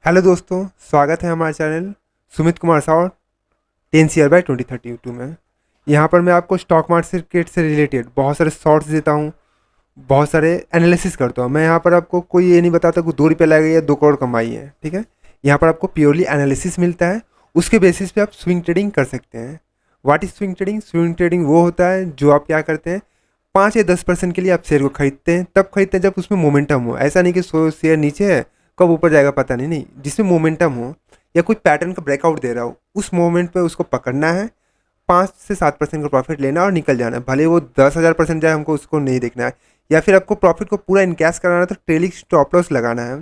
Hello दोस्तों, स्वागत है हमारे channel Sumit Kumar Sao 10 share by 2032 में। यहाँ पर मैं आपको स्टॉक मार्केट से रिलेटेड बहुत सारे शॉर्ट्स देता हूँ, बहुत सारे एनालिसिस करता हूँ। मैं यहाँ पर आपको कोई ये नहीं बताता कि 2 रुपये लगे या 2 करोड़ कमाई है, ठीक है। यहाँ पर आपको प्योरली एनालिसिस मिलता है, उसके बेसिस पे आप स्विंग ट्रेडिंग कर सकते हैं। What is swing trading? Swing trading वो होता है जो आप क्या करते हैं, 5 या 10% के लिए आप शेयर को खरीदते हैं। तब खरीदते हैं जब उसमें मोमेंटम हो। ऐसा नहीं कि 100 शेयर नीचे है, कब ऊपर जाएगा पता नहीं। नहीं, जिसमें मोमेंटम हो या कोई पैटर्न का ब्रेकआउट दे रहा हो, उस मोमेंट पे उसको पकड़ना है, 5 से 7% का प्रॉफिट लेना और निकल जाना है। भले वो 10,000% जाए, हमको उसको नहीं देखना है। या फिर आपको प्रॉफिट को पूरा इनकैश कराना है तो ट्रेलिंग स्टॉप लॉस लगाना है।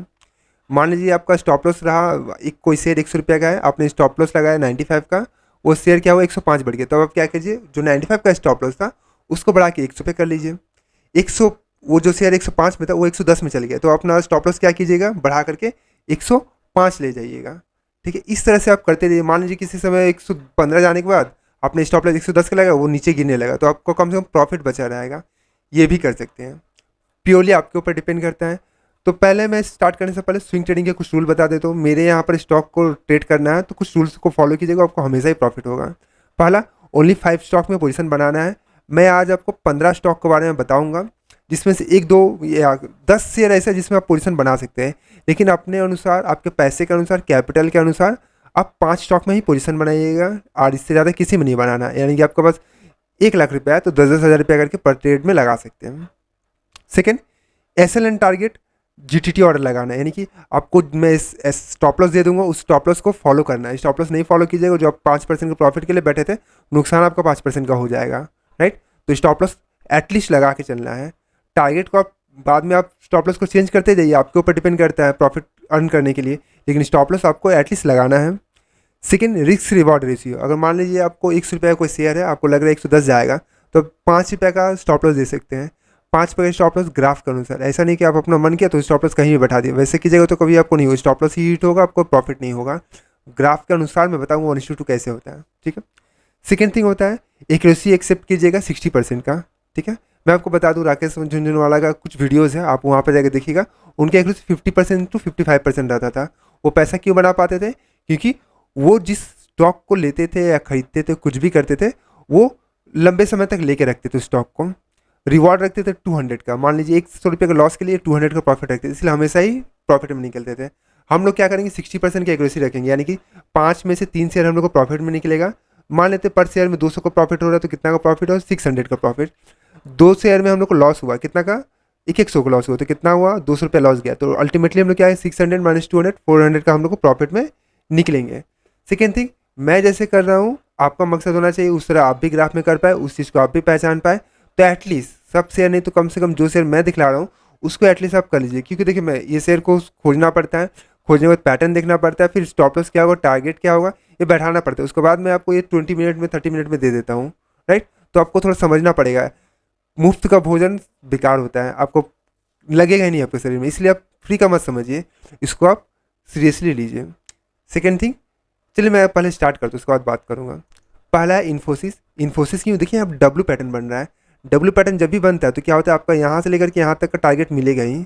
मान लीजिए आपका स्टॉप लॉस रहा, एक कोई शेयर 100 रुपये का है, आपने स्टॉप लॉस लगाया 95 का, वो शेयर क्या हुआ 105 बढ़ गया। तो आप क्या कीजिए, जो 95 का स्टॉप लॉस था उसको बढ़ा के 100 पे कर लीजिए। 100, वो जो शेयर 105 में था वो 110 में चल गया, तो अपना स्टॉप लॉस क्या कीजिएगा, बढ़ा करके 105 ले जाइएगा। ठीक है, इस तरह से आप करते रहिए। मान लीजिए किसी समय 115 जाने के बाद आपने स्टॉप लॉस 110 का लगा, वो नीचे गिरने लगा, तो आपको कम से कम प्रॉफिट बचा रहेगा। ये भी कर सकते हैं, प्योरली आपके ऊपर डिपेंड करता है। तो पहले मैं स्टार्ट करने से पहले स्विंग ट्रेडिंग के कुछ रूल बता देता हूँ। मेरे यहाँ पर स्टॉक को ट्रेड करना है तो कुछ रूल्स को फॉलो कीजिएगा, आपको हमेशा ही प्रॉफिट होगा। पहला, ओनली 5 स्टॉक में पोजीशन बनाना है। मैं आज आपको 15 स्टॉक के बारे में बताऊंगा, जिसमें से 1-2 या 10 शेयर ऐसे हैं जिसमें आप पोजीशन बना सकते हैं। लेकिन अपने अनुसार, आपके पैसे के अनुसार, कैपिटल के अनुसार आप 5 स्टॉक में ही पोजीशन बनाइएगा, और इससे ज़्यादा किसी में नहीं बनाना। यानी कि आपके पास 1 लाख रुपया है तो 10-10 हज़ार रुपया करके पर ट्रेड में लगा सकते हैं। Second, SL and target GTT order लगाना है। यानी कि आपको मैं स्टॉप लॉस दे दूंगा, उस स्टॉप लॉस को फॉलो करना है। स्टॉप लॉस नहीं फॉलो कीजिएगा, जो आप 5% के प्रॉफिट के लिए बैठे थे, नुकसान आपका 5% का हो जाएगा, राइट। तो स्टॉप लॉस एटलीस्ट लगा के चलना है। टारगेट को आप बाद में आप स्टॉप लॉस को चेंज करते जाइए, आपके ऊपर डिपेंड करता है प्रॉफिट अर्न करने के लिए, लेकिन स्टॉप लॉस आपको एटलीस्ट लगाना है। Second, risk reward ratio. अगर मान लीजिए आपको 100 रुपये का कोई शेयर है, आपको लग रहा है 110 जाएगा, तो 5 रुपये का स्टॉप लॉस दे सकते हैं। 5 रुपये का स्टॉप लॉस ग्राफ के अनुसार, ऐसा नहीं कि आप अपना मन किया तो स्टॉप लॉस कहीं भी बैठा दिया, वैसे कीजिएगा तो कभी आपको नहीं होगा, स्टॉप लॉस ही हिट होगा, आपको प्रॉफिट नहीं होगा। ग्राफ के अनुसार मैं बताऊँगा 1:2 कैसे होता है, ठीक है। सेकेंड थिंग होता है, एक्यूरेसी एक्सेप्ट कीजिएगा 60% का, ठीक है। मैं आपको बता दूं, राकेश झुंझुनवाला का कुछ वीडियोस है, आप वहाँ पर जाकर देखिएगा। उनके एक्यूरेसी 50% टू 55% रहता था। वो पैसा क्यों बना पाते थे? क्योंकि वो जिस स्टॉक को लेते थे या खरीदते थे, कुछ भी करते थे, वो लंबे समय तक लेके रखते थे स्टॉक को। रिवॉर्ड रखते थे 200 का। मान लीजिए 100 रुपये का लॉस के लिए 200 का प्रॉफिट रखते थे, इसलिए हमेशा ही प्रॉफिट में निकलते थे। हम लोग क्या करेंगे, 60% की एक्यूरेसी रखेंगे, यानी कि 5 में से 3 शेयर हम लोग को प्रॉफिट में निकलेगा। मान लेते पर शेयर में 200 का प्रॉफिट हो रहा है, तो कितना का प्रॉफिट हो, 600 का प्रॉफिट। 2 शेयर में हम लोग को लॉस हुआ, कितना का, 100 का लॉस हुआ, तो कितना हुआ, 200 रुपये लॉस गया। तो अल्टीमेटली हम लोग क्या है, 600 माइनस 200, 400 का हम लोग को प्रॉफिट में निकलेंगे। सेकेंड थिंग, मैं जैसे कर रहा हूँ, आपका मकसद होना चाहिए उस तरह आप भी ग्राफ में कर पाए, उस चीज़ को आप भी पहचान पाए। तो एटलीस्ट सब शेयर नहीं तो कम से कम जो शेयर मैं दिखला रहा हूँ उसको एटलीस्ट आप कर लीजिए। क्योंकि देखिए, मैं ये शेयर को खोजना पड़ता है, खोजने के बाद पैटर्न देखना पड़ता है, फिर स्टॉप लॉस क्या होगा, टारगेट क्या होगा, ये बैठाना पड़ता है। उसके बाद मैं आपको ये 20 मिनट में, 30 मिनट में दे देता हूँ, राइट। तो आपको थोड़ा समझना पड़ेगा। मुफ्त का भोजन बेकार होता है, आपको लगेगा ही नहीं आपके शरीर में, इसलिए आप फ्री का मत समझिए, इसको आप सीरियसली लीजिए। सेकेंड थिंग, चलिए मैं पहले स्टार्ट करता हूँ, उसके बाद बात करूँगा। पहला है इन्फोसिस। इन्फोसिस क्यों, देखिए अब डब्ल्यू पैटर्न बन रहा है। डब्ल्यू पैटर्न जब भी बनता है तो क्या होता है, आपका यहाँ से लेकर के यहाँ तक का टारगेट मिलेगा ही।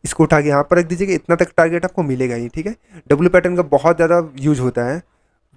इसको उठा के यहाँ पर रख दीजिएगा, इतना तक टारगेट आपको मिलेगा ही, ठीक है। डब्ल्यू पैटर्न का बहुत ज़्यादा यूज होता है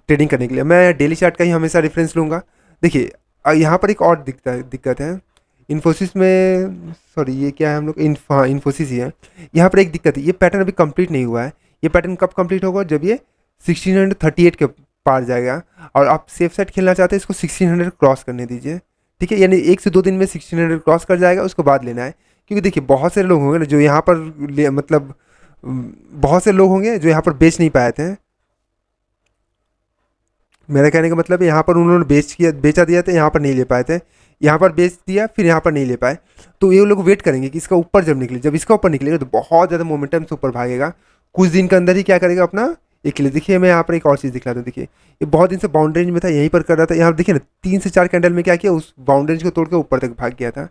ट्रेडिंग करने के लिए। मैं डेली चार्ट का ही हमेशा रेफरेंस लूँगा। देखिए यहाँ पर एक और दिक्कत है इन्फोसिस में, सॉरी ये क्या है, हम लोग हाँ इन्फोसिस ही है। यहाँ पर एक दिक्कत है, ये पैटर्न अभी कंप्लीट नहीं हुआ है। ये पैटर्न कब कंप्लीट होगा, जब ये 1638 के पार जाएगा, और आप सेफ साइड खेलना चाहते हैं, इसको 1600 क्रॉस करने दीजिए, ठीक है। यानी 1 से 2 दिन में 1600 क्रॉस कर जाएगा, उसके बाद लेना है। क्योंकि देखिए बहुत से लोग होंगे ना जो यहाँ पर मतलब बहुत से लोग होंगे जो यहाँ पर बेच नहीं पाए थे। मेरा कहने का मतलब है, यहाँ पर उन्होंने बेचा दिया था, यहाँ पर नहीं ले पाए थे, यहाँ पर बेच दिया, फिर यहाँ पर नहीं ले पाए। तो ये लोग वेट करेंगे कि इसका ऊपर जब निकले, जब इसका ऊपर निकलेगा तो बहुत ज़्यादा मोमेंटम से ऊपर भागेगा, कुछ दिन के अंदर ही क्या करेगा, अपना एक ले। देखिए मैं यहाँ पर एक और चीज़ दिखलाता हूँ। देखिए ये बहुत दिन से बाउंड्री रेंज में था, यहीं पर कर रहा था। यहाँ देखिए ना, 3 से 4 कैंडल में क्या किया, उस बाउंड्री रेंज को तोड़ के ऊपर तक भाग गया था।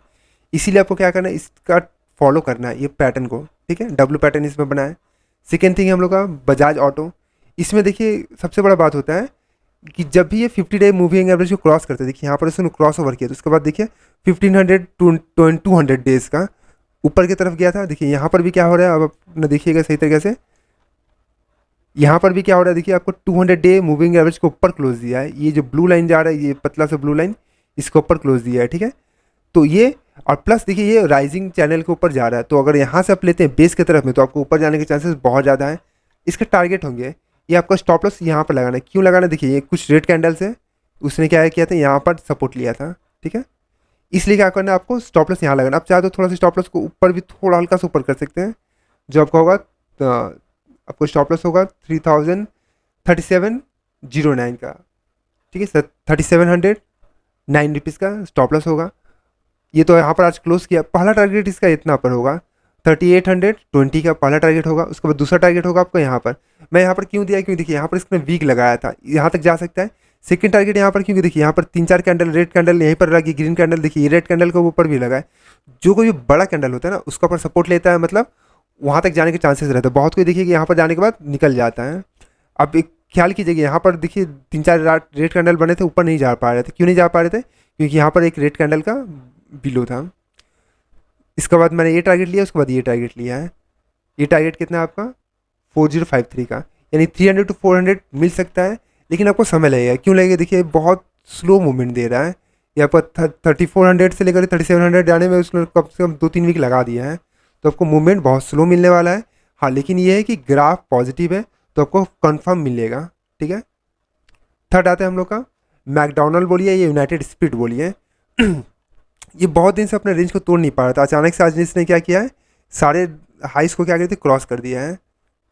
इसीलिए आपको क्या करना है, इसका फॉलो करना है ये पैटर्न को, ठीक है। डब्ल्यू पैटर्न इसमें बना है। सेकेंड थिंग हम लोग का बजाज ऑटो। इसमें देखिए सबसे बड़ा बात होता है कि जब भी ये 50 डे मूविंग एवरेज को क्रॉस करते हैं, देखिए यहाँ पर इसने क्रॉस ओवर किया, तो उसके बाद देखिए 1500 टू 200 डेज का ऊपर की तरफ गया था। देखिए यहाँ पर भी क्या हो रहा है, अब अपना देखिएगा सही तरीके से, यहाँ पर भी क्या हो रहा है, देखिए आपको 200 डे मूविंग एवरेज के ऊपर क्लोज दिया है। ये जो ब्लू लाइन जा रहा है, ये पतला सा ब्लू लाइन, इसके ऊपर क्लोज दिया है, ठीक है। तो ये और प्लस देखिए ये राइजिंग चैनल के ऊपर जा रहा है, तो अगर यहाँ से आप लेते हैं बेस की तरफ में तो आपको ऊपर जाने के चांसेस बहुत ज़्यादा हैं। इसके टारगेट होंगे, ये आपका स्टॉप लॉस यहाँ पर लगाना है। क्यों लगाना है, देखिए ये कुछ रेड कैंडल्स है, उसने क्या किया था, यहाँ पर सपोर्ट लिया था, ठीक है। इसलिए क्या करना है, आपको स्टॉप लॉस यहाँ लगाना। आप चाहे तो थोड़ा सा स्टॉप लॉस को ऊपर भी थोड़ा हल्का सा ऊपर कर सकते हैं, जो आपका होगा आपको स्टॉप लॉस होगा 3709 का, ठीक है सर, 3709 रुपीज़ का स्टॉप लॉस होगा। ये तो यहाँ पर आज क्लोज किया, पहला टारगेट इसका इतना पर होगा, 3820 का पहला टारगेट होगा। उसके बाद दूसरा टारगेट होगा आपको यहाँ पर, मैं यहाँ पर क्यों दिया, क्यों देखिए यहाँ पर इसने वीक लगाया था, यहाँ तक जा सकता है। सेकंड टारगेट यहाँ पर क्योंकि देखिए यहाँ पर 3-4 कैंडल रेड कैंडल यहीं पर लगी, ग्रीन कैंडल देखिए ये रेड कैंडल के ऊपर भी लगा है। जो कोई बड़ा कैंडल होता है ना उसका ऊपर सपोर्ट लेता है, मतलब वहाँ तक जाने के चांसेस रहते हैं। बहुत कोई देखिए कि यहाँ पर जाने के बाद निकल जाता है। अब एक ख्याल कीजिएगा, यहाँ पर देखिए 3-4 रेड कैंडल बने थे, ऊपर नहीं जा पा रहे थे। क्यों नहीं जा पा रहे थे, क्योंकि यहाँ पर एक रेड कैंडल का बिलो था। इसके बाद मैंने ये टारगेट लिया, उसके बाद ये टारगेट लिया है। ये टारगेट कितना है आपका 4053 का, यानी 300 to 400 मिल सकता है, लेकिन आपको समय लगेगा। क्यों लगेगा, देखिए बहुत स्लो मूवमेंट दे रहा है। यहाँ पर 3400 से लेकर 3700 जाने में उसने कम से कम 2-3 वीक लगा दिया है, तो आपको मूवमेंट बहुत स्लो मिलने वाला है। हाँ लेकिन ये है कि ग्राफ पॉजिटिव है तो आपको कन्फर्म मिलेगा, ठीक है। थर्ड आता है हम लोग का मैकडोनल्ड बोलिए या यूनाइटेड स्पिरिट बोलिए। ये बहुत दिन से अपने रेंज को तोड़ नहीं पा रहा था, अचानक से आज इसने क्या किया है, सारे हाइस को क्या कहते हैं क्रॉस कर दिया है,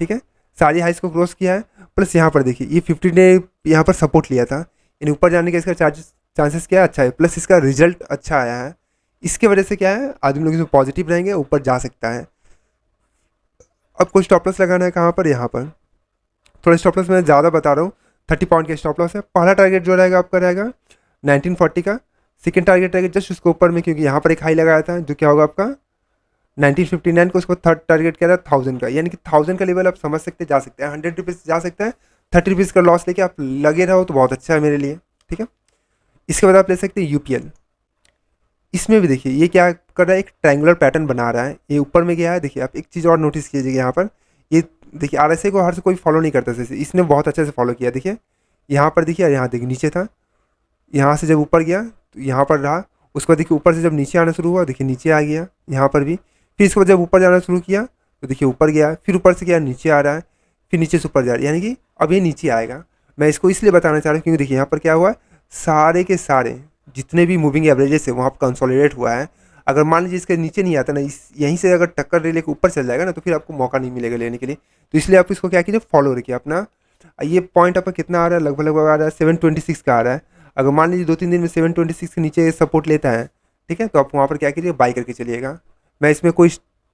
ठीक है। सारी हाइस को क्रॉस किया है, प्लस यहाँ पर देखिए ये 50 ने यहाँ पर सपोर्ट लिया था, यानी ऊपर जाने का इसका चांसेस क्या है, अच्छा है। प्लस इसका रिजल्ट अच्छा आया है, इसके वजह से क्या है आदमी लोग इसमें पॉजिटिव रहेंगे, ऊपर जा सकता है। अब कुछ स्टॉप लॉस लगाना है कहाँ पर, यहाँ पर थोड़ा स्टॉप लॉस मैं ज़्यादा बता रहा हूँ, 30 पॉइंट का स्टॉप लॉस है। पहला टारगेट जो रहेगा आपका रहेगा 1940 का, सेकेंड टारगेट रहेगा जस्ट उसके ऊपर में, क्योंकि यहाँ पर एक हाई लगाया था जो क्या होगा आपका 1959 को। उसको थर्ड टारगेट क्या रहा 1000 का, यानी कि 1000 का लेवल आप समझ सकते जा सकते हैं, 100 रुपीज़ जा सकता है। 30 रुपीज़ का लॉस लेके आप लगे रहो तो बहुत अच्छा है मेरे लिए, ठीक है। इसके बाद आप ले सकते हैं यूपीएल। इसमें भी देखिए ये क्या कर रहा है, एक ट्रायंगुलर पैटर्न बना रहा है, ये ऊपर में गया है। देखिए आप एक चीज़ और नोटिस कीजिएगा, यहाँ पर ये देखिए आरएसआई को हर से कोई फॉलो नहीं करता था, इसने बहुत अच्छे से फॉलो किया। देखिए यहाँ पर देखिए, यहाँ देखिए नीचे था, यहाँ से जब ऊपर गया तो यहाँ पर रहा, उसके बाद देखिए ऊपर से जब नीचे आना शुरू हुआ देखिए नीचे आ गया यहाँ पर भी। फिर इसके बाद जब ऊपर जाना शुरू किया तो देखिए ऊपर गया, फिर ऊपर से क्या नीचे आ रहा है, फिर नीचे से ऊपर जा रहा है, यानी कि अब ये नीचे आएगा। मैं इसको इसलिए बताना चाह रहा हूँ क्योंकि देखिए यहाँ पर क्या हुआ है, सारे के सारे जितने भी मूविंग एवरेजेस है वहाँ पर कंसोलिडेट हुआ है। अगर मान लीजिए इसके नीचे नहीं आता ना, इस यहीं से अगर टक्कर ले लेकर ऊपर चल जाएगा ना, तो फिर आपको मौका नहीं मिलेगा लेने के लिए। तो इसलिए आप इसको क्या कीजिए, फॉलो रखिए अपना। ये पॉइंट आपका कितना आ रहा है, लगभग आ रहा है 726 का आ रहा है। अगर मान लीजिए 2-3 दिन में 726 के नीचे सपोर्ट लेता है, ठीक है, तो आप वहाँ पर क्या कीजिए, बाई करके चलिएगा। मैं इसमें कोई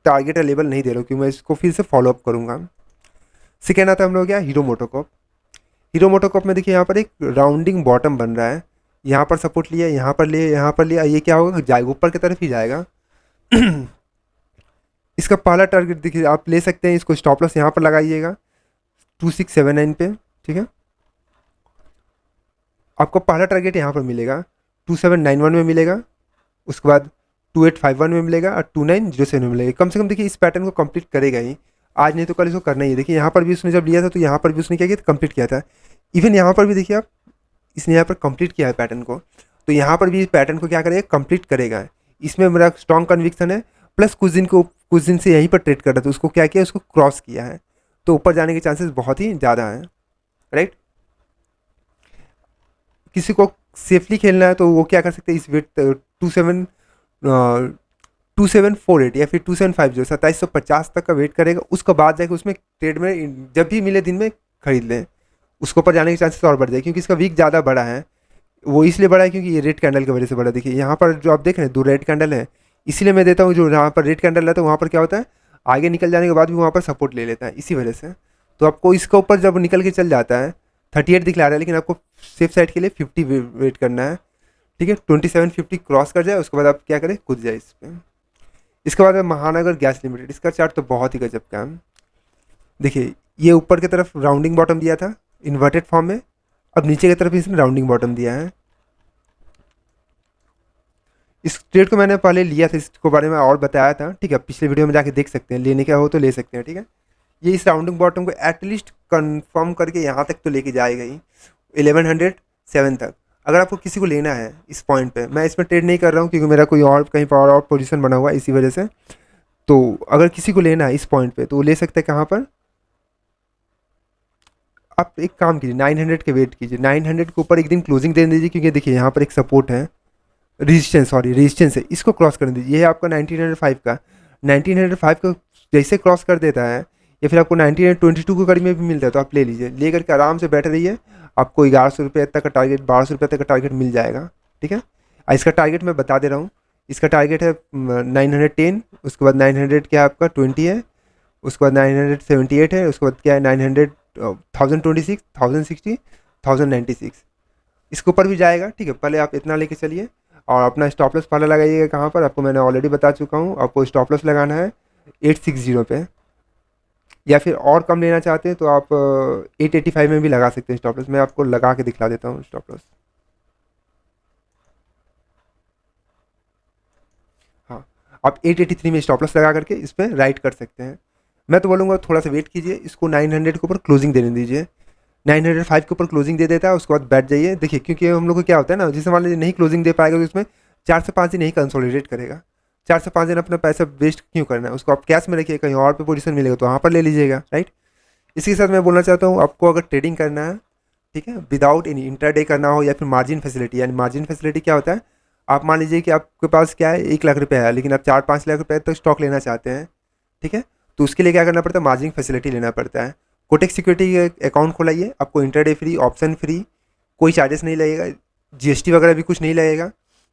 टारगेट या लेवल नहीं दे रहा हूँ क्योंकि मैं इसको फिर से फॉलो अप करूँगा। सेकेंड आता है हम लोग क्या, हीरो मोटोकॉर्प। हीरो मोटोकॉर्प में देखिए यहाँ पर एक राउंडिंग बॉटम बन रहा है, यहाँ पर सपोर्ट लिया, यहाँ पर लिया, यहाँ पर लिया, ये क्या होगा, जाएगा ऊपर की तरफ ही जाएगा। इसका पहला टारगेट देखिए आप ले सकते हैं, इसको स्टॉप लॉस यहाँ पर लगाइएगा 2679 पे, ठीक है। आपको पहला टारगेट यहाँ पर मिलेगा 2791 में मिलेगा, उसके बाद 2851 में मिलेगा और 2907 में मिलेगा। कम से कम देखिए इस पैटर्न को कंप्लीट करेगा ही, आज नहीं तो कल इसको करना ही है। देखिए यहाँ पर भी उसने जब लिया था तो यहाँ पर भी उसने क्या किया, कंप्लीट किया था। इवन यहाँ पर भी देखिए आप, इसने यहाँ पर कंप्लीट किया है पैटर्न को, तो यहाँ पर भी इस पैटर्न को क्या करेगा, कंप्लीट करेगा। इसमें मेरा स्ट्रॉन्ग कन्विक्शन है। प्लस कुछ दिन से यहीं पर ट्रेड कर रहा था, उसको क्या किया, उसको क्रॉस किया है, तो ऊपर जाने के चांसेस बहुत ही ज़्यादा हैं, राइट। किसी को सेफली खेलना है तो वो क्या कर सकते हैं, इस वेट 2748 या फिर 2750 2750 तक का वेट करेगा, उसके बाद जाकर उसमें ट्रेड में जब भी मिले दिन में खरीद लें, उसके ऊपर जाने के चांसेस और बढ़ जाए। क्योंकि इसका वीक ज़्यादा बड़ा है, वो इसलिए बड़ा है क्योंकि ये रेड कैंडल की वजह से बड़ा। देखिए यहाँ पर जो आप देख रहे हैं 2 रेड कैंडल है, इसलिए मैं देता हूँ जो यहाँ पर रेड कैंडल रहता है वहाँ पर क्या होता है, आगे निकल जाने के बाद भी वहाँ पर सपोर्ट ले लेता है, इसी वजह से। तो आपको इसके ऊपर जब निकल के चल जाता है 38 दिखला रहा है, लेकिन आपको सेफ साइड के लिए 50 वेट करना है, ठीक है। 2750 क्रॉस कर जाए उसके बाद आप क्या करें, कूद जाए इस पर। इसके बाद महानगर गैस लिमिटेड, इसका चार्ट तो बहुत ही गजब का है। देखिए ये ऊपर की तरफ राउंडिंग बॉटम दिया था इन्वर्टेड फॉर्म में, अब नीचे की तरफ इसने राउंडिंग बॉटम दिया है। इस ट्रेड को मैंने पहले लिया था, इसको बारे में और बताया था, ठीक है, पिछले वीडियो में जाके देख सकते हैं, लेने का हो तो ले सकते हैं, ठीक है। ये इस राउंडिंग बॉटम को एटलीस्ट कंफर्म करके यहाँ तक तो लेके जाएगा ही, 1107 तक। अगर आपको किसी को लेना है इस पॉइंट पे, मैं इसमें ट्रेड नहीं कर रहा हूँ क्योंकि मेरा कोई और कहीं पर और पोजीशन बना हुआ है इसी वजह से। तो अगर किसी को लेना है इस पॉइंट पे तो वो ले सकते हैं कहाँ पर, आप एक काम कीजिए 900 के वेट कीजिए, 900 के ऊपर एक दिन क्लोजिंग दे दीजिए, क्योंकि देखिए यहाँ पर एक सपोर्ट है, रेजिस्टेंस है, इसको क्रॉस करने दीजिए। ये है आपका 1905 का, 1905 को जैसे क्रॉस कर देता है, या फिर आपको 1922 के करीब में भी मिलता है तो आप ले लीजिए, ले करके आराम से बैठे रहिए। आपको 1100 रुपये तक का टारगेट, 1200 रुपये तक का टारगेट मिल जाएगा, ठीक है। इसका टारगेट मैं बता दे रहा हूँ, इसका टारगेट है 910, उसके बाद 900 क्या है आपका 20 है, उसके बाद 978 है, उसके बाद क्या है 900, 1026, 1060, 1096, इसके ऊपर भी जाएगा, ठीक है। पहले आप इतना लेके चलिए और अपना स्टॉप लॉस पहले लगाइएगा कहाँ पर, आपको मैंने ऑलरेडी बता चुका हूँ। आपको स्टॉप लॉस लगाना है 860 पे, या फिर और कम लेना चाहते हैं तो आप 885 में भी लगा सकते हैं स्टॉप लॉस। मैं आपको लगा के दिखला देता हूँ स्टॉप लॉस। हाँ, आप 883 में स्टॉप लॉस लगा करके इस पर राइट कर सकते हैं। मैं तो बोलूँगा थोड़ा सा वेट कीजिए, इसको 900 के ऊपर क्लोजिंग देने दीजिए। 905 के ऊपर क्लोजिंग दे देता है, उसके बाद बैठ जाइए। देखिए क्योंकि हम लोग को क्या होता है ना, जैसे मान लीजिए नहीं क्लोजिंग दे पाएगा तो इसमें 4 से 5 दिन नहीं कंसोलिडेट करेगा। 4 से 5 दिन अपना पैसा वेस्ट क्यों करना है, उसको आप कैश में रखिए, कहीं और पे पोजीशन मिलेगा तो वहाँ पर ले लीजिएगा, राइट। इसी के साथ मैं बोलना चाहता हूँ, आपको अगर ट्रेडिंग करना है, ठीक है, विदाउट एनी इंट्राडे करना हो या फिर मार्जिन फैसिलिटी, यानी मार्जिन फैसिलिटी क्या होता है, आप मान लीजिए कि आपके पास क्या है 1 लाख रुपये है, लेकिन आप 4-5 लाख रुपये तक स्टॉक लेना चाहते हैं, ठीक है। तो उसके लिए क्या करना पड़ता है, मार्जिन फैसिलिटी लेना पड़ता है। कोटेक सिक्योरिटी का अकाउंट खोलाइए, आपको इंटरडे फ्री, ऑप्शन फ्री, कोई चार्जेस नहीं लगेगा, जीएसटी वगैरह भी कुछ नहीं लगेगा,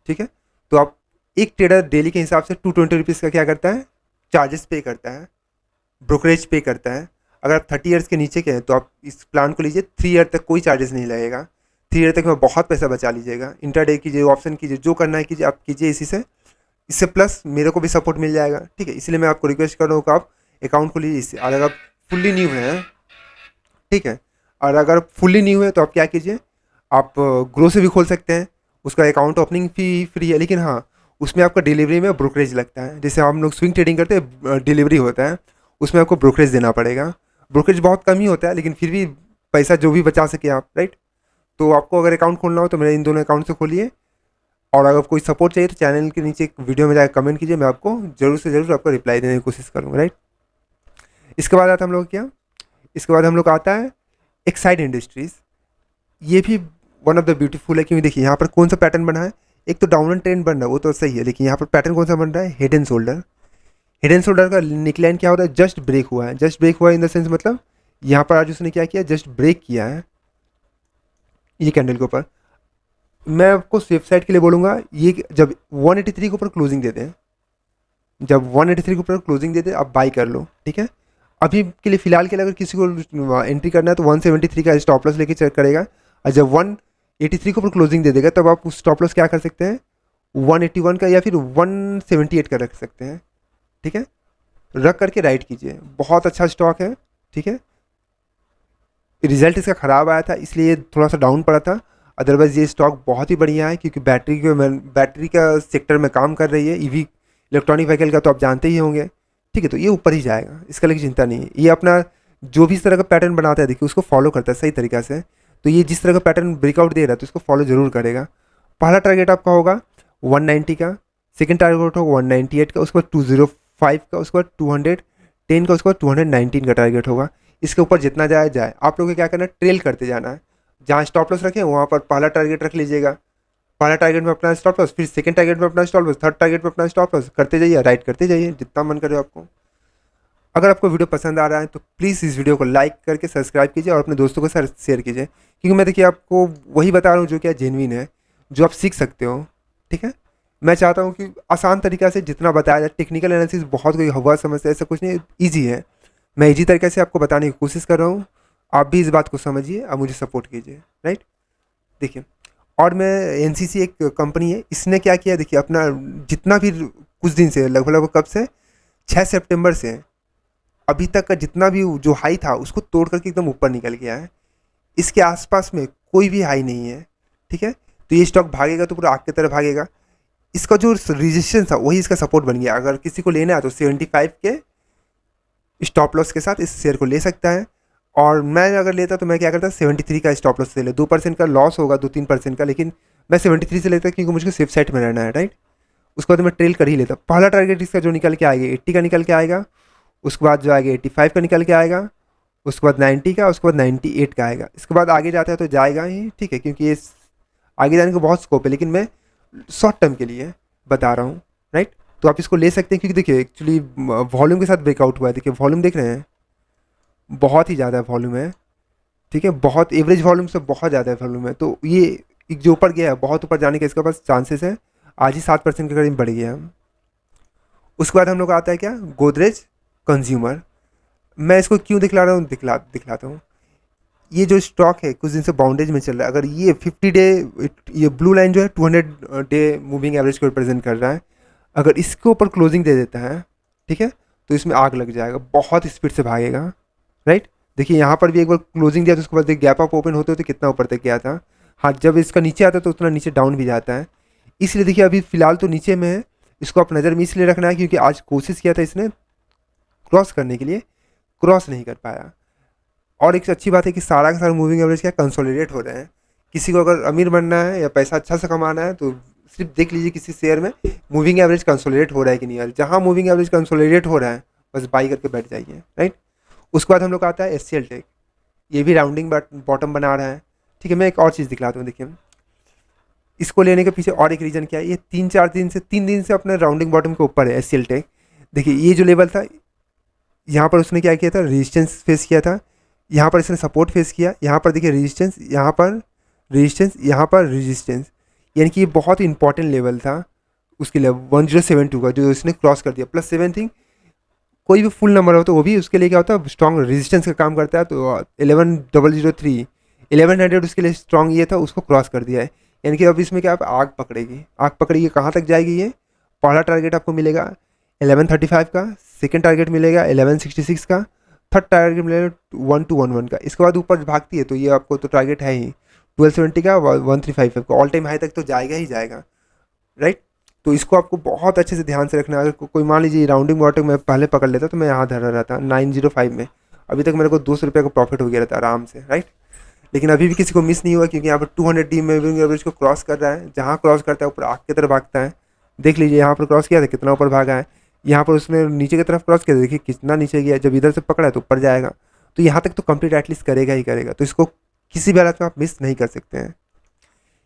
ठीक है। तो आप एक ट्रेडर डेली के हिसाब से 220 रुपीज़ का क्या करता है, चार्जेस पे करता है, ब्रोकरेज पे करता है। अगर आप 30 ईयर्स के नीचे के हैं तो आप इस प्लान को लीजिए, 3 ईयर तक कोई चार्जेस नहीं लगेगा, 3 ईयर तक में बहुत पैसा बचा लीजिएगा। इंटरडे कीजिए, ऑप्शन कीजिए, जो करना है कीजिए, आप कीजिए इसी से, इससे प्लस मेरे को भी सपोर्ट मिल जाएगा, ठीक है। इसलिए मैं आपको रिक्वेस्ट कर रहा हूँ कि आप अकाउंट खोलिए इससे। और अगर आप फुल्ली न्यू हैं, ठीक है, और अगर फुल्ली न्यू है तो आप क्या कीजिए, आप ग्रो से भी खोल सकते हैं, उसका अकाउंट ओपनिंग फी फ्री है, लेकिन हाँ उसमें आपका डिलीवरी में ब्रोकरेज लगता है। जैसे हम लोग स्विंग ट्रेडिंग करते हैं, डिलीवरी होता है, उसमें आपको ब्रोकरेज देना पड़ेगा। ब्रोकरेज बहुत कम ही होता है, लेकिन फिर भी पैसा जो भी बचा सके आप, राइट। तो आपको अगर अकाउंट खोलना हो तो मेरे इन दोनों अकाउंट से खोलिए, और अगर कोई सपोर्ट चाहिए तो चैनल के नीचे एक वीडियो में जाकर कमेंट कीजिए, मैं आपको ज़रूर से ज़रूर आपको रिप्लाई देने की कोशिश करूँगा, राइट। इसके बाद आता हम लोग क्या, इसके बाद हम लोग आता है एक्साइड इंडस्ट्रीज़। ये भी वन ऑफ द ब्यूटीफुल है, क्योंकि देखिए यहाँ पर कौन सा पैटर्न बना है, एक तो डाउनवर्ड ट्रेंड बन रहा है वो तो सही है, लेकिन यहाँ पर पैटर्न कौन सा बन रहा है, head and shoulder. Head and shoulder का निकलाइन क्या हो रहा है, जस्ट ब्रेक हुआ है, जस्ट ब्रेक हुआ है इन द सेंस मतलब यहाँ पर आज उसने क्या किया, जस्ट ब्रेक किया है ये कैंडल के ऊपर। मैं आपको सेफ साइड के लिए बोलूँगा, ये जब 183 के ऊपर क्लोजिंग देते हैं, जब 183 के ऊपर क्लोजिंग देते हैं आप बाई कर लो, ठीक है। अभी के लिए फ़िलहाल के लिए अगर किसी को एंट्री करना है तो 173 का स्टॉप लॉस लेके चेक करेगा, और जब 183 के ऊपर क्लोजिंग दे देगा तब आप उस स्टॉप लॉस क्या कर सकते हैं, 181 का या फिर 178 का रख सकते हैं, ठीक है। रख करके राइट कीजिए, बहुत अच्छा स्टॉक है, ठीक है। रिजल्ट इसका ख़राब आया था इसलिए थोड़ा सा डाउन पड़ा था, अदरवाइज़ ये स्टॉक बहुत ही बढ़िया है, क्योंकि बैटरी का सेक्टर में काम कर रही है, ईवी इलेक्ट्रॉनिक व्हीकल का तो आप जानते ही होंगे, ठीक है। तो ये ऊपर ही जाएगा, इसका लेकिन चिंता नहीं है। ये अपना जो भी इस तरह का पैटर्न बनाता है देखिए उसको फॉलो करता है सही तरीक़ा से, तो ये जिस तरह का पैटर्न ब्रेकआउट दे रहा है तो इसको फॉलो ज़रूर करेगा। पहला टारगेट आपका होगा 190 का, सेकेंड टारगेट होगा 198 का, उसके बाद 205 का, उसके बाद 210 का, उसके बाद 219 का टारगेट होगा। इसके ऊपर जितना जाए जाए, आप लोगों को क्या करना है, ट्रेल करते जाना है। जहाँ स्टॉप लॉस रखें वहाँ पर पहला टारगेट रख लीजिएगा, पहला टारगेट में अपना स्टॉप लॉस, फिर सेकंड टारगेट में अपना स्टॉप लॉस, थर्ड टारगेट में अपना स्टॉप लॉस करते जाइए, राइट करते जाइए जितना मन करे आपको। अगर आपको वीडियो पसंद आ रहा है तो प्लीज़ इस वीडियो को लाइक करके सब्सक्राइब कीजिए और अपने दोस्तों के साथ शेयर कीजिए, क्योंकि मैं देखिए आपको वही बता रहा हूँ जो क्या जेन्युइन है, जो आप सीख सकते हो, ठीक है। मैं चाहता हूँ कि आसान तरीक़ा से जितना बताया जाए, टेक्निकल एनालिसिस बहुत कोई हुआ समझता है ऐसा कुछ नहीं, ईजी है। मैं ईजी तरीके से आपको बताने की कोशिश कर रहा हूँ, आप भी इस बात को समझिए और मुझे सपोर्ट कीजिए, राइट। देखिए, और मैं एनसीसी एक कंपनी है, इसने क्या किया देखिए, अपना जितना भी कुछ दिन से लगभग कब से 6 सितंबर से अभी तक का जितना भी जो हाई था उसको तोड़ करके एकदम ऊपर निकल गया है। इसके आसपास में कोई भी हाई नहीं है, ठीक है। तो ये स्टॉक भागेगा तो पूरा आग की तरह भागेगा। इसका जो रेजिस्टेंस था वही इसका सपोर्ट बन गया। अगर किसी को लेना है तो 75 के स्टॉप लॉस के साथ इस शेयर को ले सकता है। और मैं अगर लेता तो मैं क्या करता, 73 का स्टॉप लॉस से ले, 2% का लॉस होगा, 2-3% का, लेकिन मैं 73 से लेता क्योंकि मुझे सेफ साइड में रहना है, राइट। उसके बाद मैं ट्रेल कर ही लेता। पहला टारगेट इसका जो निकल के आएगा 80 का निकल के आएगा, उसके बाद जो आएगा 85 का निकल के आएगा, उसके बाद 90 का, उसके बाद 98 का आएगा। इसके बाद आगे जाता है तो जाएगा ही, ठीक है, क्योंकि ये आगे जाने का बहुत स्कोप है, लेकिन मैं शॉर्ट टर्म के लिए बता रहा हूँ, राइट। तो आप इसको ले सकते हैं, क्योंकि देखिए एक्चुअली वॉल्यूम के साथ ब्रेकआउट हुआ है। देखिए वॉल्यूम देख रहे हैं, बहुत ही ज़्यादा वॉल्यूम है, ठीक है, बहुत एवरेज वॉल्यूम से बहुत ज़्यादा वॉल्यूम है। तो ये जो ऊपर गया है, बहुत ऊपर जाने के इसके पास चांसेस है। आज ही 7% के करीब बढ़ गया है। उसके बाद हम लोग आता है क्या, गोदरेज कंज्यूमर। मैं इसको क्यों दिखला रहा हूँ, दिखलाता हूँ। ये जो स्टॉक है कुछ दिन से बाउंडेज में चल रहा है। अगर ये 50 डे, ये ब्लू लाइन जो है 200 डे मूविंग एवरेज को रिप्रेजेंट कर रहा है, अगर इसके ऊपर क्लोजिंग दे देता है, ठीक है, तो इसमें आग लग जाएगा, बहुत स्पीड से भागेगा, राइट। देखिए यहाँ पर भी एक बार क्लोजिंग दिया तो उसके बाद गैप अप ओपन होते होते कितना ऊपर तक गया था। हाँ, जब इसका नीचे आता है तो उतना नीचे डाउन भी जाता है। इसलिए देखिए अभी फिलहाल तो नीचे में है, इसको आप नज़र में इसलिए रखना है क्योंकि आज कोशिश किया था इसने क्रॉस करने के लिए, क्रॉस नहीं कर पाया। और एक अच्छी बात है कि सारा का सारा मूविंग एवरेज क्या कंसोलिडेट हो रहे हैं। किसी को अगर अमीर बनना है या पैसा अच्छा से कमाना है तो सिर्फ देख लीजिए किसी शेयर में मूविंग एवरेज कंसोलिडेट हो रहा है कि नहीं। जहाँ मूविंग एवरेज कंसोलिडेट हो रहा है बस बाई करके बैठ जाइए, राइट। उसके बाद हम लोग आता है एचसीएल टेक। ये भी राउंडिंग बॉटम बना रहा है, ठीक है। मैं एक और चीज़ दिखलाता हूँ, देखिए इसको लेने के पीछे और एक रीज़न क्या है। ये 3 दिन से अपने राउंडिंग बॉटम के ऊपर है एचसीएल टेक। देखिए ये जो लेवल था, यहाँ पर उसने क्या किया था, रेजिस्टेंस फेस किया था, यहाँ पर इसने सपोर्ट फेस किया, यहाँ पर देखिए रेजिस्टेंस, यहाँ पर रेजिस्टेंस, यहाँ पर रेजिस्टेंस, यानी कि ये बहुत ही इंपॉर्टेंट लेवल था उसके लिए 1072 का, जो इसने क्रॉस कर दिया। प्लस 7 थिंग, कोई भी फुल नंबर हो तो वो भी उसके लिए क्या होता है, स्ट्रॉन्ग रेजिस्टेंस का काम करता है। तो 11003 1100 उसके लिए स्ट्रॉन्ग ये था, उसको क्रॉस कर दिया है। यानी कि अब इसमें क्या, आप आग पकड़ेगी कहाँ तक जाएगी ये। पहला टारगेट आपको मिलेगा 1135 का, सेकेंड टारगेट मिलेगा 1166 का, थर्ड टारगेट मिलेगा 1211 का। इसके बाद ऊपर भागती है तो ये आपको तो टारगेट है ही 1270 का, 1355 का, ऑल टाइम हाई तक तो जाएगा ही जाएगा, राइट। तो इसको आपको बहुत अच्छे से ध्यान से रखना है। अगर कोई मान लीजिए राउंडिंग बॉटम मैं पहले पकड़ लेता तो मैं यहाँ धरा रहता 905 में, अभी तक मेरे को 200 रुपये का प्रॉफिट हो गया रहता आराम से, राइट। लेकिन अभी भी किसी को मिस नहीं हुआ क्योंकि यहाँ पर 200 डी मूविंग एवरेज को क्रॉस कर रहा है। जहाँ क्रॉस करता है ऊपर आग की तरफ भागता है। देख लीजिए यहाँ पर क्रॉस किया था, कितना ऊपर भागा है। यहाँ पर उसने नीचे की तरफ क्रॉस किया, देखिए कितना नीचे गया। जब इधर से पकड़ा है तो ऊपर जाएगा, तो यहाँ तक तो कंप्लीट एटलीस्ट करेगा ही करेगा। तो इसको किसी भी हालत में आप मिस नहीं कर सकते हैं।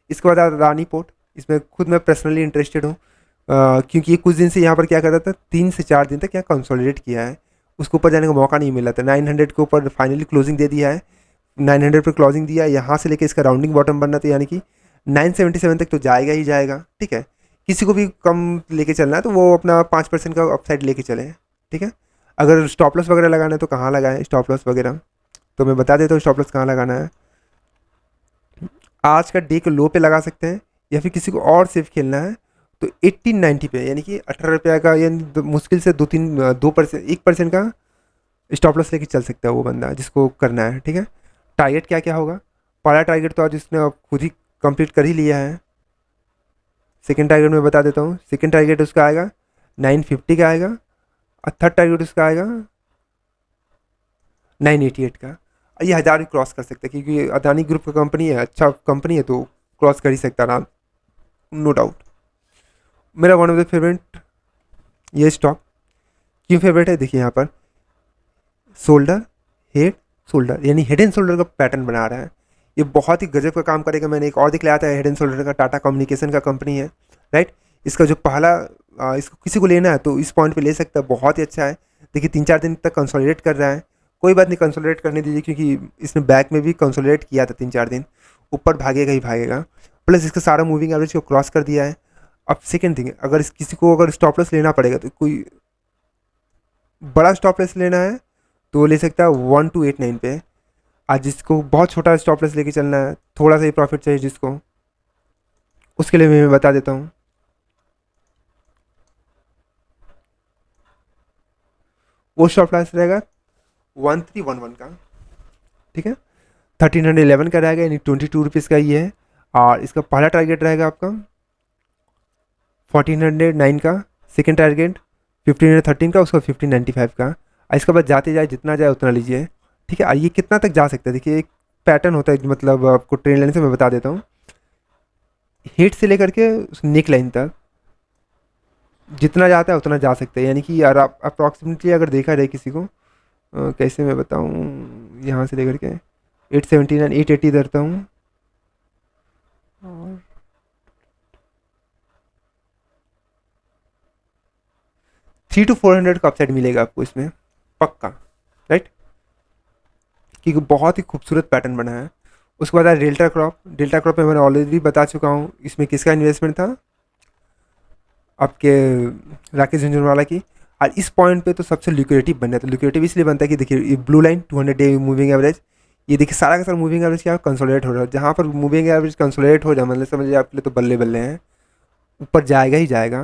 इसके बाद रानी पोर्ट, इसमें खुद मैं पर्सनली इंटरेस्टेड हूँ, क्योंकि ये कुछ दिन से यहाँ पर क्या कर रहा था, 3 से 4 दिन तक क्या कंसोलिडेट किया है, उसको ऊपर जाने का मौका नहीं मिला था। 900 के ऊपर फाइनली क्लोजिंग दे दिया है, 900 पर क्लोजिंग दिया। यहाँ से लेकर इसका राउंडिंग बॉटम बनना था, यानी कि 977 तक तो जाएगा ही जाएगा, ठीक है। किसी को भी कम लेके चलना है तो वो अपना 5% का अपसाइड लेके चले, ठीक है। अगर स्टॉप लॉस वगैरह लगाना है तो कहाँ लगाएं स्टॉप लॉस वगैरह, तो मैं बता देता हूँ स्टॉप लॉस कहाँ लगाना है। आज का डे के लो पे लगा सकते हैं, या फिर किसी को और सेफ खेलना है तो 1890 पे, यानी कि 18 रुपये का, यानी मुश्किल से 2% 1% का स्टॉप लॉस लेके चल सकता है वो बंदा जिसको करना है, ठीक है। टारगेट क्या क्या होगा, पहला टारगेट तो आज उसने खुद ही कंप्लीट कर ही लिया है। सेकेंड टारगेट मैं बता देता हूँ, सेकेंड टारगेट उसका आएगा 950 का आएगा, और थर्ड टारगेट उसका आएगा 988 का। ये 1000 भी क्रॉस कर सकता है क्योंकि अदानी ग्रुप का कंपनी है, अच्छा कंपनी है, तो क्रॉस कर ही सकता है, नो डाउट। मेरा वन ऑफ द फेवरेट ये स्टॉक क्यों फेवरेट है, देखिए यहाँ पर शोल्डर हेड शोल्डर, यानी हेड एंड शोल्डर का पैटर्न बना रहा है। ये बहुत ही गजब का काम करेगा। मैंने एक और दिखलाया था हेड एंड शोल्डर का, टाटा कम्युनिकेशन का कंपनी है, राइट। इसका जो पहला इसको किसी को लेना है तो इस पॉइंट पे ले सकता है, बहुत ही अच्छा है। देखिए 3-4 दिन तक कंसोलिडेट कर रहा है, कोई बात नहीं, कंसोलिडेट करने दीजिए क्योंकि इसने बैक में भी कंसोलिडेट किया था 3-4 दिन, ऊपर भागेगा ही भागेगा। प्लस इसका सारा मूविंग एवरेज को क्रॉस कर दिया है। अब सेकेंड थिंग, अगर किसी को अगर स्टॉप लॉस लेना पड़ेगा तो कोई बड़ा स्टॉप लॉस लेना है तो वो ले सकता है 1289 पे। आज जिसको बहुत छोटा स्टॉप लॉस लेके चलना है, थोड़ा सा ही प्रॉफिट चाहिए जिसको, उसके लिए मैं बता देता हूँ। वो स्टॉप लॉस रहेगा 1311 का, ठीक है। 1311 का रहेगा, यानी 22 रुपीज़ का ये है। और इसका पहला टारगेट रहेगा आपका 1409 का सेकेंड टारगेट, 1513 का, उसका 1595 का। इसके बाद जाते जाए जितना जाए उतना लीजिए, ठीक है। ये कितना तक जा सकता है, देखिए एक पैटर्न होता है, मतलब आपको ट्रेंड लाइन से मैं बता देता हूँ। हिट से लेकर के नेक लाइन तक जितना जाता है उतना जा सकता है, यानी कि यार आप अप्रॉक्सीमेटली अगर देखा जाए किसी को, कैसे मैं बताऊँ, यहाँ से लेकर के 879 880 धरता हूँ, और 300 to 400 का अपसाइड मिलेगा आपको इसमें पक्का, राइट, क्योंकि बहुत ही खूबसूरत पैटर्न बना है। उसके बाद डेल्टा क्रॉप, डेल्टा क्रॉप में मैंने ऑलरेडी बता चुका हूँ, इसमें किसका इन्वेस्टमेंट था, आपके राकेश झुंझुनवाला की। और इस पॉइंट पे तो सबसे लिक्विडिटी बन जाता है। लिक्विडिटी इसलिए बनता है कि देखिए ये blue line 200 day moving average, ये देखिए सारा का सारा मूविंग एवरेज क्या कंसोलिडेट हो रहा है। जहाँ पर मूविंग एवरेज कंसोलिडेट हो जाए मतलब समझिए आपके लिए तो बल्ले बल्ले हैं, ऊपर जाएगा ही जाएगा।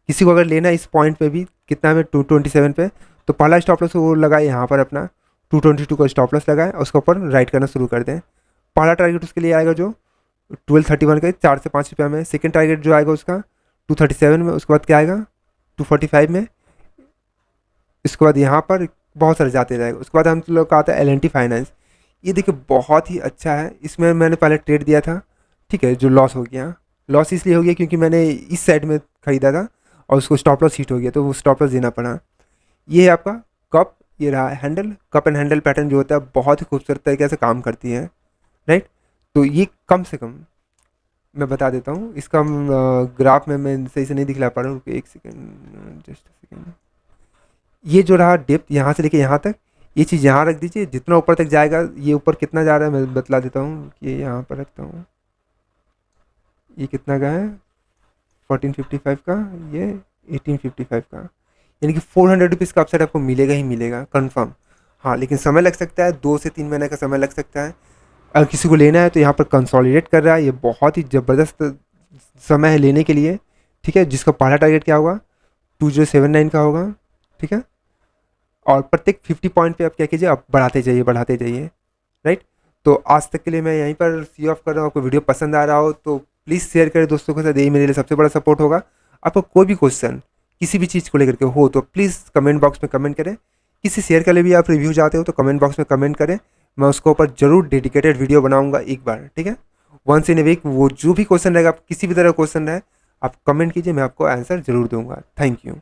किसी को अगर लेना है इस पॉइंट पे भी, कितना में 227 पे, तो पहला स्टॉप लॉस वो लगाए यहाँ पर अपना 222 का स्टॉप लॉस लगाए, उसके ऊपर राइट करना शुरू कर दें। पहला टारगेट उसके लिए आएगा जो 1231 का 4 से 5 रुपये में। सेकेंड टारगेट जो आएगा उसका 237 में। उसके बाद क्या आएगा 245 में। इसके बाद यहाँ पर बहुत सारे जाते रहेगा। उसके बाद हम लोग का आता है L&T फाइनेंस। ये देखिए बहुत ही अच्छा है, इसमें मैंने पहले ट्रेड दिया था, ठीक है, जो लॉस हो गया। लॉस इसलिए हो गया क्योंकि मैंने इस साइड में ख़रीदा था और उसको स्टॉप लॉस हिट हो गया, तो वो स्टॉप लॉस देना पड़ा। ये है आपका कप, ये रहा handle. Cup and handle pattern जो होता है बहुत ही खूबसूरत तरीके से काम करती है, राइट। तो ये कम से कम मैं बता देता हूँ, इसका ग्राफ में मैं सही से नहीं दिखला पा रहा हूँ, एक सेकेंड, जस्ट सेकेंड। ये जो रहा डेप्थ यहाँ से लेके यहाँ तक, ये चीज़ यहाँ रख दीजिए, जितना ऊपर तक जाएगा, ये ऊपर कितना जा रहा है मैं बतला देता हूँ, ये यहाँ पर रखता हूँ। ये कितना का है 1455 का, ये 1855 का, यानी कि 400 रुपीज़ का अपसाइड आपको मिलेगा ही मिलेगा कंफर्म। हाँ, लेकिन समय लग सकता है, 2 से 3 महीने का समय लग सकता है। अगर किसी को लेना है तो यहाँ पर कंसोलिडेट कर रहा है, ये बहुत ही ज़बरदस्त समय है लेने के लिए, ठीक है। जिसका पहला टारगेट क्या होगा 2079 का होगा, ठीक है। और प्रत्येक 50 पॉइंट पे आप क्या कीजिए, आप बढ़ाते जाइए, राइट। तो आज तक के लिए मैं यहीं पर सी ऑफ कर रहा हूँ। आपको वीडियो पसंद आ रहा हो तो प्लीज़ शेयर करें दोस्तों के साथ, यही मेरे लिए सबसे बड़ा सपोर्ट होगा। आपको कोई भी क्वेश्चन किसी भी चीज़ को लेकर के हो तो प्लीज़ कमेंट बॉक्स में कमेंट करें। किसी शेयर के लिए भी आप रिव्यू चाहते हो तो कमेंट बॉक्स में कमेंट करें, मैं उसके ऊपर जरूर डेडिकेटेड वीडियो बनाऊंगा एक बार, ठीक है। वंस इन ए वीक वो जो भी क्वेश्चन रहेगा, किसी भी तरह का क्वेश्चन रहे, आप कमेंट कीजिए, मैं आपको आंसर जरूर दूंगा। Thank you.